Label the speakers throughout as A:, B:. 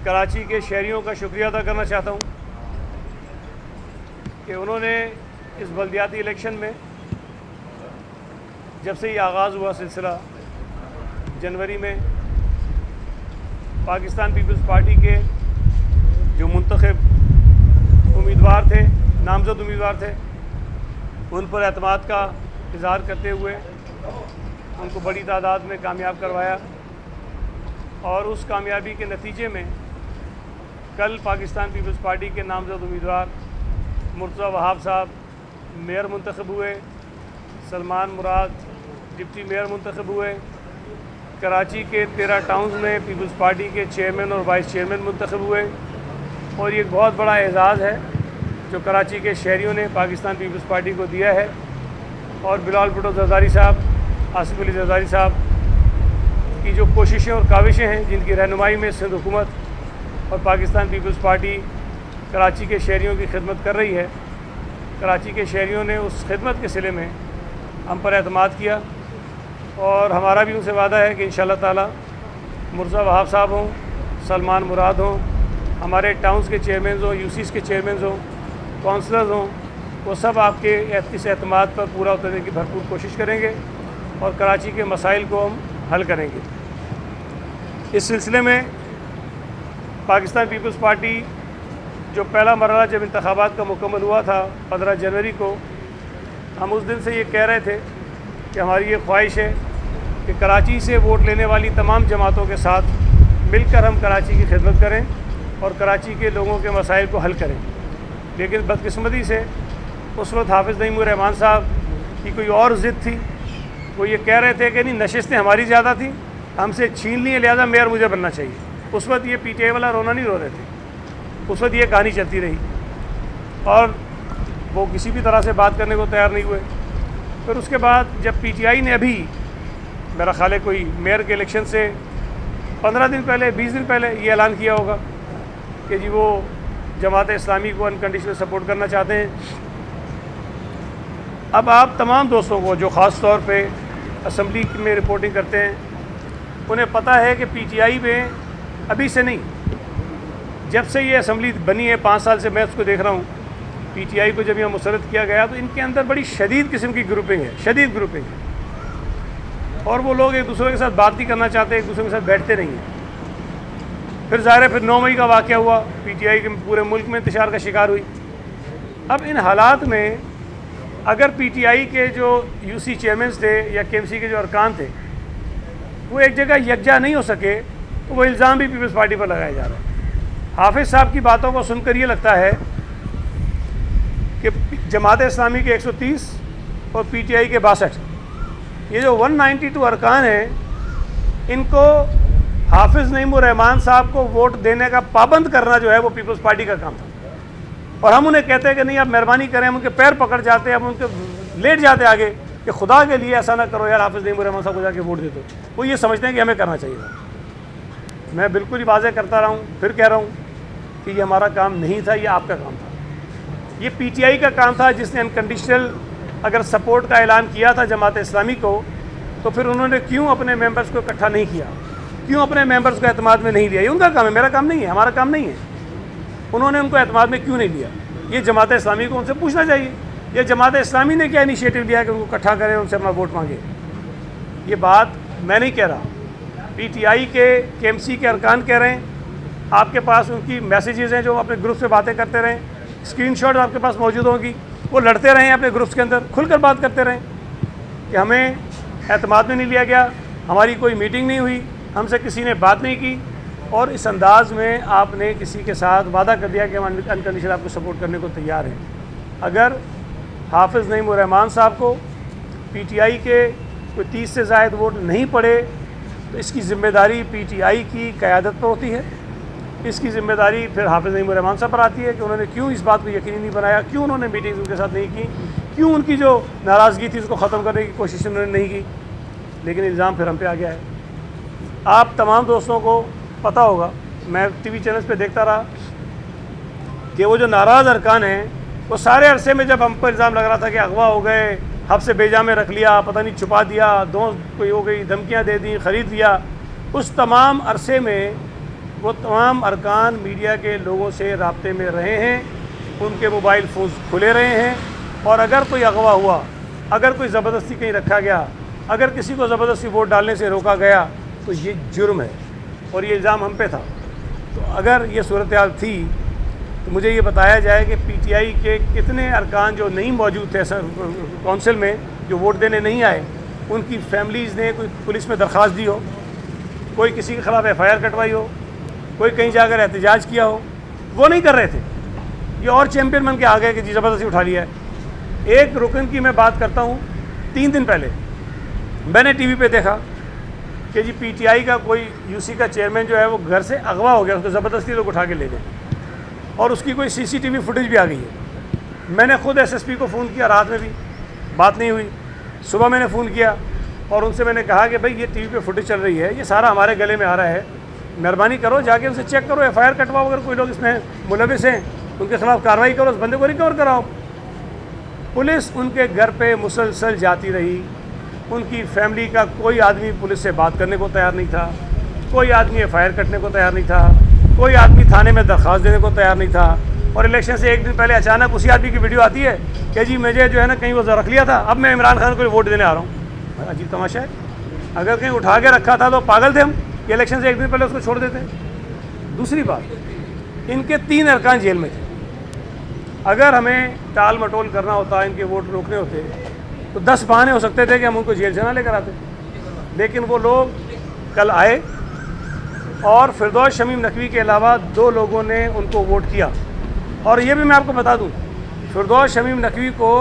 A: کراچی کے شہریوں کا شکریہ ادا کرنا چاہتا ہوں کہ انہوں نے اس بلدیاتی الیکشن میں جب سے یہ آغاز ہوا سلسلہ جنوری میں پاکستان پیپلز پارٹی کے جو منتخب امیدوار تھے، نامزد امیدوار تھے، ان پر اعتماد کا اظہار کرتے ہوئے ان کو بڑی تعداد میں کامیاب کروایا، اور اس کامیابی کے نتیجے میں کل پاکستان پیپلز پارٹی کے نامزد امیدوار مرتضی وہاب صاحب میئر منتخب ہوئے، سلمان مراد ڈپٹی میئر منتخب ہوئے، کراچی کے 13 ٹاؤنز میں پیپلز پارٹی کے چیئرمین اور وائس چیئرمین منتخب ہوئے، اور یہ ایک بہت بڑا اعزاز ہے جو کراچی کے شہریوں نے پاکستان پیپلز پارٹی کو دیا ہے۔ اور بلال بھٹو زرداری صاحب، آصف علی زرداری صاحب کی جو کوششیں اور کاوشیں ہیں، جن کی رہنمائی میں سندھ حکومت اور پاکستان پیپلز پارٹی کراچی کے شہریوں کی خدمت کر رہی ہے، کراچی کے شہریوں نے اس خدمت کے صلے میں ہم پر اعتماد کیا، اور ہمارا بھی ان سے وعدہ ہے کہ انشاءاللہ تعالی مرتضی وہاب صاحب ہوں، سلمان مراد ہوں، ہمارے ٹاؤنز کے چیئرمینز ہوں، یو سیز کے چیئرمینز ہوں، کونسلرز ہوں، وہ سب آپ کے اس اعتماد پر پورا اترنے کی بھرپور کوشش کریں گے اور کراچی کے مسائل کو ہم حل کریں گے۔ اس سلسلے میں پاکستان پیپلز پارٹی جو پہلا مرحلہ جب انتخابات کا مکمل ہوا تھا 15 جنوری کو، ہم اس دن سے یہ کہہ رہے تھے کہ ہماری یہ خواہش ہے کہ کراچی سے ووٹ لینے والی تمام جماعتوں کے ساتھ مل کر ہم کراچی کی خدمت کریں اور کراچی کے لوگوں کے مسائل کو حل کریں۔ لیکن بدقسمتی سے اس وقت حافظ نعیم الرحمان صاحب کی کوئی اور ضد تھی، وہ یہ کہہ رہے تھے کہ نہیں، نشستیں ہماری زیادہ تھیں، ہم سے چھین لی ہیں، لہٰذا میئر مجھے بننا چاہیے۔ اس وقت یہ پی ٹی آئی والا رونا نہیں رو رہے تھے، اس وقت یہ کہانی چلتی رہی اور وہ کسی بھی طرح سے بات کرنے کو تیار نہیں ہوئے۔ پھر اس کے بعد جب پی ٹی آئی نے ابھی میرا خیال ہے کوئی میئر کے الیکشن سے 15 دن پہلے 20 دن پہلے یہ اعلان کیا ہوگا کہ جی وہ جماعت اسلامی کو انکنڈیشنل سپورٹ کرنا چاہتے ہیں۔ اب آپ تمام دوستوں کو جو خاص طور پہ اسمبلی میں رپورٹنگ کرتے ہیں، انہیں پتہ ہے کہ پی ٹی آئی میں ابھی سے نہیں، جب سے یہ اسمبلی بنی ہے 5 سال سے میں اس کو دیکھ رہا ہوں، پی ٹی آئی کو جب یہ مسرت کیا گیا تو ان کے اندر بڑی شدید قسم کی گروپنگ ہے، شدید گروپنگ ہے، اور وہ لوگ ایک دوسرے کے ساتھ بات نہیں کرنا چاہتے، ایک دوسرے کے ساتھ بیٹھتے نہیں ہیں۔ پھر ظاہر ہے پھر 9 مئی کا واقعہ ہوا، پی ٹی آئی کے پورے ملک میں انتشار کا شکار ہوئی۔ اب ان حالات میں اگر پی ٹی آئی کے جو یو سی چیئرمینز تھے یا کے ایم سی کے جو ارکان تھے وہ ایک جگہ یکجا نہیں ہو سکے، تو وہ الزام بھی پیپلز پارٹی پر لگایا جا رہا ہے۔ حافظ صاحب کی باتوں کو سن کر یہ لگتا ہے کہ جماعت اسلامی کے 130 اور پی ٹی آئی کے 62، یہ جو 192 ارکان ہیں، ان کو حافظ نعیم الرحمان صاحب کو ووٹ دینے کا پابند کرنا جو ہے وہ پیپلز پارٹی کا کام تھا، اور ہم انہیں کہتے ہیں کہ نہیں آپ مہربانی کریں، ہم ان کے پیر پکڑ جاتے ہیں، ہم ان کے لیٹ جاتے آگے کہ خدا کے لیے ایسا نہ کرو یار، حافظ نعیم الرحمان صاحب کو جا کے ووٹ دے دو۔ وہ یہ سمجھتے ہیں کہ ہمیں کرنا چاہیے تھا۔ میں بالکل ہی واضح کرتا رہا ہوں، پھر کہہ رہا ہوں کہ یہ ہمارا کام نہیں تھا، یہ آپ کا کام تھا، یہ پی ٹی آئی کا کام تھا، جس نے انکنڈیشنل اگر سپورٹ کا اعلان کیا تھا جماعت اسلامی کو، تو پھر انہوں نے کیوں اپنے ممبرز کو اکٹھا نہیں کیا، کیوں اپنے ممبرز کو اعتماد میں نہیں لیا؟ یہ ان کا کام ہے، میرا کام نہیں ہے، ہمارا کام نہیں ہے۔ انہوں نے ان کو اعتماد میں کیوں نہیں لیا؟ یہ جماعت اسلامی کو ان سے پوچھنا چاہیے، یہ جماعت اسلامی نے کیا انیشیٹو لیا کہ ان کو اکٹھا کریں، ان سے اپنا ووٹ مانگے؟ یہ بات میں نہیں کہہ رہا، پی ٹی آئی کے ایم سی کے ارکان کہہ رہے ہیں، آپ کے پاس ان کی میسیجز ہیں جو اپنے گروپ سے باتیں کرتے رہیں، اسکرین شاٹ آپ کے پاس موجود ہوں گی، وہ لڑتے رہیں اپنے گروپس کے اندر، کھل کر بات کرتے رہیں کہ ہمیں اعتماد میں نہیں لیا گیا، ہماری کوئی میٹنگ نہیں ہوئی، ہم سے کسی نے بات نہیں کی، اور اس انداز میں آپ نے کسی کے ساتھ وعدہ کر دیا کہ ہم انکنڈیشنل آپ کو سپورٹ کرنے کو تیار ہیں۔ اگر حافظ نعیم الرحمان صاحب کو پی ٹی آئی کے کوئی 30 سے زائد ووٹ نہیں پڑے تو اس کی ذمہ داری پی ٹی آئی کی قیادت پر ہوتی ہے، اس کی ذمہ داری پھر حافظ نعیم الرحمان صاحب پر آتی ہے کہ انہوں نے کیوں اس بات کو یقینی نہیں بنایا، کیوں انہوں نے میٹنگز ان کے ساتھ نہیں کی، کیوں ان کی جو ناراضگی تھی اس کو ختم کرنے کی کوشش انہوں نے نہیں کی، لیکن الزام پھر ہم پہ آ گیا ہے۔ آپ تمام دوستوں کو پتہ ہوگا، میں ٹی وی چینلز پہ دیکھتا رہا کہ وہ جو ناراض ارکان ہیں وہ سارے عرصے میں جب ہم پر الزام لگ رہا تھا کہ اغوا ہو گئے، حب سے بیجا میں رکھ لیا، پتہ نہیں چھپا دیا، کوئی ہو گئی، دھمکیاں دے دیں، خرید لیا، اس تمام عرصے میں وہ تمام ارکان میڈیا کے لوگوں سے رابطے میں رہے ہیں، ان کے موبائل فونز کھلے رہے ہیں، اور اگر کوئی اغوا ہوا، اگر کوئی زبردستی کہیں رکھا گیا، اگر کسی کو زبردستی ووٹ ڈالنے سے روکا گیا تو یہ جرم ہے اور یہ الزام ہم پہ تھا۔ تو اگر یہ صورتحال تھی تو مجھے یہ بتایا جائے کہ پی ٹی آئی کے کتنے ارکان جو نہیں موجود تھے کونسل میں، جو ووٹ دینے نہیں آئے، ان کی فیملیز نے کوئی پولیس میں درخواست دی ہو، کوئی کسی کے خلاف ایف آئی آر کٹوائی ہو، کوئی کہیں جا کر احتجاج کیا ہو، وہ نہیں کر رہے تھے۔ یہ اور چیمپئن بن کے آ گئے کہ جی زبردستی اٹھا لیا ہے۔ ایک رکن کی میں بات کرتا ہوں، 3 دن پہلے میں نے ٹی وی پہ دیکھا کہ جی پی ٹی آئی کا کوئی یو سی کا چیئرمین جو ہے وہ گھر سے اغوا ہو گیا، اس کو زبردستی لوگ اٹھا کے لے گئے، اور اس کی کوئی سی سی ٹی وی فوٹیج بھی آ گئی ہے۔ میں نے خود ایس ایس پی کو فون کیا، رات میں بھی بات نہیں ہوئی، صبح میں نے فون کیا اور ان سے میں نے کہا کہ بھائی یہ ٹی وی پہ فوٹیج چل رہی ہے، یہ سارا ہمارے گلے میں آ رہا ہے، مہربانی کرو جا کے ان سے چیک کرو، ایف آئی آر کٹواؤ، اگر کوئی لوگ اس میں ملوث ہیں ان کے خلاف کارروائی کرو، اس بندے کو ریکور کراؤ۔ پولیس ان کے گھر پہ مسلسل جاتی رہی، ان کی فیملی کا کوئی آدمی پولیس سے بات کرنے کو تیار نہیں تھا، کوئی آدمی ایف آئی آر کٹنے کو تیار نہیں تھا، کوئی آدمی تھانے میں درخواست دینے کو تیار نہیں تھا، اور الیکشن سے 1 دن پہلے اچانک اسی آدمی کی ویڈیو آتی ہے کہ جی مجھے جو ہے نا کہیں وہ رکھ لیا تھا، اب میں عمران خان کو ووٹ دینے آ رہا ہوں۔ عجیب تماشا ہے، اگر کہیں اٹھا کے رکھا تھا تو پاگل تھے ہم کہ الیکشن سے 1 دن پہلے اس کو چھوڑ دیتے۔ دوسری بات، ان کے 3 ارکان جیل میں تھے، اگر ہمیں ٹال مٹول کرنا ہوتا، ان کے ووٹ روکنے ہوتے تو 10 بہانے ہو سکتے تھے کہ ہم ان کو جیل سے نہ لے کر آتے، لیکن وہ لوگ کل آئے اور فردوس شمیم نقوی کے علاوہ 2 لوگوں نے ان کو ووٹ کیا۔ اور یہ بھی میں آپ کو بتا دوں، فردوس شمیم نقوی کو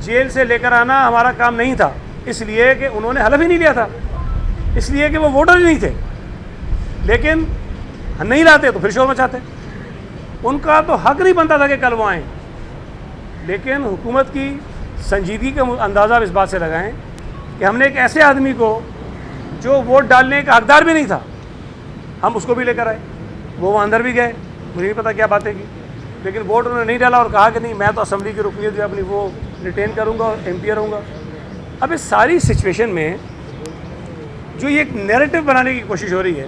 A: جیل سے لے کر آنا ہمارا کام نہیں تھا، اس لیے کہ انہوں نے حلف ہی نہیں لیا تھا، اس لیے کہ وہ ووٹر ہی نہیں تھے، لیکن نہیں لاتے تو پھر شور مچاتے۔ ان کا تو حق نہیں بنتا تھا کہ کل وہ آئیں، لیکن حکومت کی سنجیدگی کا اندازہ اس بات سے لگائیں کہ ہم نے ایک ایسے آدمی کو جو ووٹ ڈالنے کا حقدار بھی نہیں تھا، ہم اس کو بھی لے کر آئے، وہ اندر بھی گئے، مجھے نہیں پتا کیا باتیں کی، لیکن ووٹ انہوں نے نہیں ڈالا اور کہا کہ نہیں میں تو اسمبلی کی رکنیت جو اپنی وہ ریٹین کروں گا اور ایم پی رہوں گا۔ اب اس ساری سچویشن میں جو یہ ایک نیریٹو بنانے کی کوشش ہو رہی ہے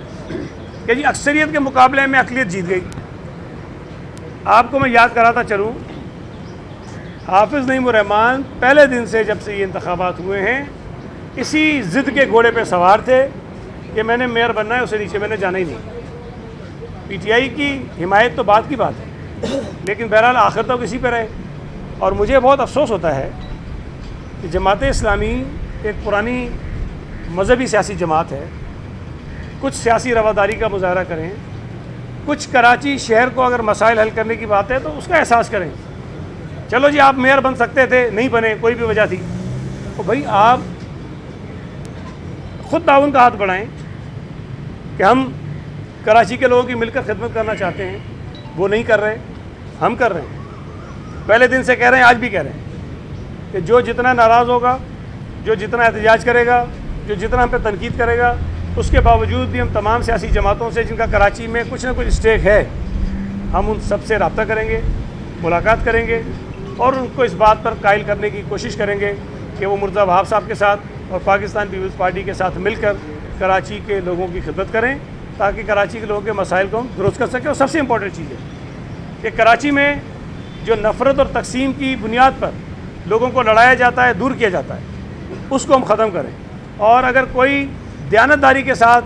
A: کہ جی اکثریت کے مقابلے میں اقلیت جیت گئی۔ آپ کو میں یاد کراتا چلوں، حافظ نعیم الرحمان پہلے دن سے جب سے یہ انتخابات ہوئے ہیں اسی ضد کے گھوڑے پہ سوار تھے کہ میں نے میئر بننا ہے، اسے نیچے میں نے جانا ہی نہیں۔ پی ٹی آئی کی حمایت تو بات کی بات ہے، لیکن بہرحال آخر تو کسی پہ رہے۔ اور مجھے بہت افسوس ہوتا ہے کہ جماعت اسلامی ایک پرانی مذہبی سیاسی جماعت ہے، کچھ سیاسی رواداری کا مظاہرہ کریں، کچھ کراچی شہر کو اگر مسائل حل کرنے کی بات ہے تو اس کا احساس کریں۔ چلو جی آپ میئر بن سکتے تھے، نہیں بنے، کوئی بھی وجہ تھی، تو بھائی آپ خود تعاون کا ہاتھ بڑھائیں کہ ہم کراچی کے لوگوں کی مل کر خدمت کرنا چاہتے ہیں، وہ نہیں کر رہے، ہم کر رہے ہیں۔ پہلے دن سے کہہ رہے ہیں، آج بھی کہہ رہے ہیں کہ جو جتنا ناراض ہوگا، جو جتنا احتجاج کرے گا، جو جتنا ہم پہ تنقید کرے گا، اس کے باوجود بھی ہم تمام سیاسی جماعتوں سے جن کا کراچی میں کچھ نہ کچھ اسٹیک ہے، ہم ان سب سے رابطہ کریں گے، ملاقات کریں گے اور ان کو اس بات پر قائل کرنے کی کوشش کریں گے کہ وہ مرزا وہاب صاحب کے ساتھ اور پاکستان پیپلز پارٹی کے ساتھ مل کر کراچی کے لوگوں کی خدمت کریں تاکہ کراچی کے لوگوں کے مسائل کو ہم درست کر سکیں۔ اور سب سے امپورٹنٹ چیز ہے کہ کراچی میں جو نفرت اور تقسیم کی بنیاد پر لوگوں کو لڑایا جاتا ہے، دور کیا جاتا ہے، اس کو ہم ختم کریں۔ اور اگر کوئی دیانتداری کے ساتھ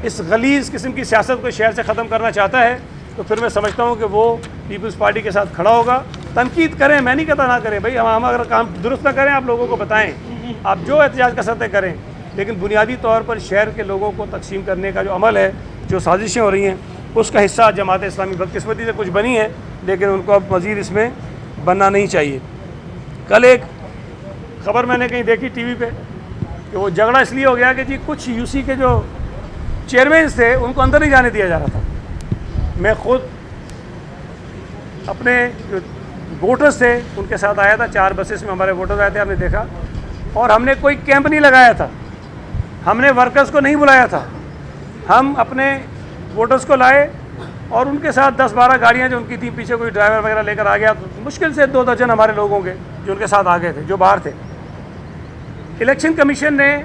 A: اس غلیظ قسم کی سیاست کو شہر سے ختم کرنا چاہتا ہے تو پھر میں سمجھتا ہوں کہ وہ پیپلز پارٹی کے ساتھ کھڑا ہوگا۔ تنقید کریں، میں نہیں کہتا نہ کریں، بھائی ہم اگر کام درست نہ کریں آپ لوگوں کو بتائیں، آپ جو احتجاج کر سکتے کریں، لیکن بنیادی طور پر شہر کے لوگوں کو تقسیم کرنے کا جو عمل ہے، جو سازشیں ہو رہی ہیں، اس کا حصہ جماعت اسلامی بدقسمتی سے کچھ بنی ہے، لیکن ان کو اب مزید اس میں بننا نہیں چاہیے۔ کل ایک خبر میں نے کہیں دیکھی ٹی وی پہ کہ وہ جھگڑا اس لیے ہو گیا کہ جی کچھ یو سی کے جو چیئرمینس تھے ان کو اندر نہیں جانے دیا جا رہا تھا۔ میں خود اپنے جو ووٹرز تھے ان کے ساتھ آیا تھا، 4 بسز میں ہمارے ووٹرز آئے تھے، ہم نے دیکھا، اور ہم نے کوئی کیمپ نہیں لگایا تھا، ہم نے ورکرز کو نہیں بلایا تھا، ہم اپنے ووٹرز کو لائے اور ان کے ساتھ 10-12 گاڑیاں جو ان کی تھیں، پیچھے کوئی ڈرائیور وغیرہ لے کر آ گیا، تو مشکل سے 2 درجن ہمارے لوگوں کے جو ان کے ساتھ آ گئے تھے، جو باہر تھے۔ الیکشن کمیشن نے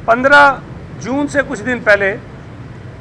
A: 15 جون سے کچھ دن پہلے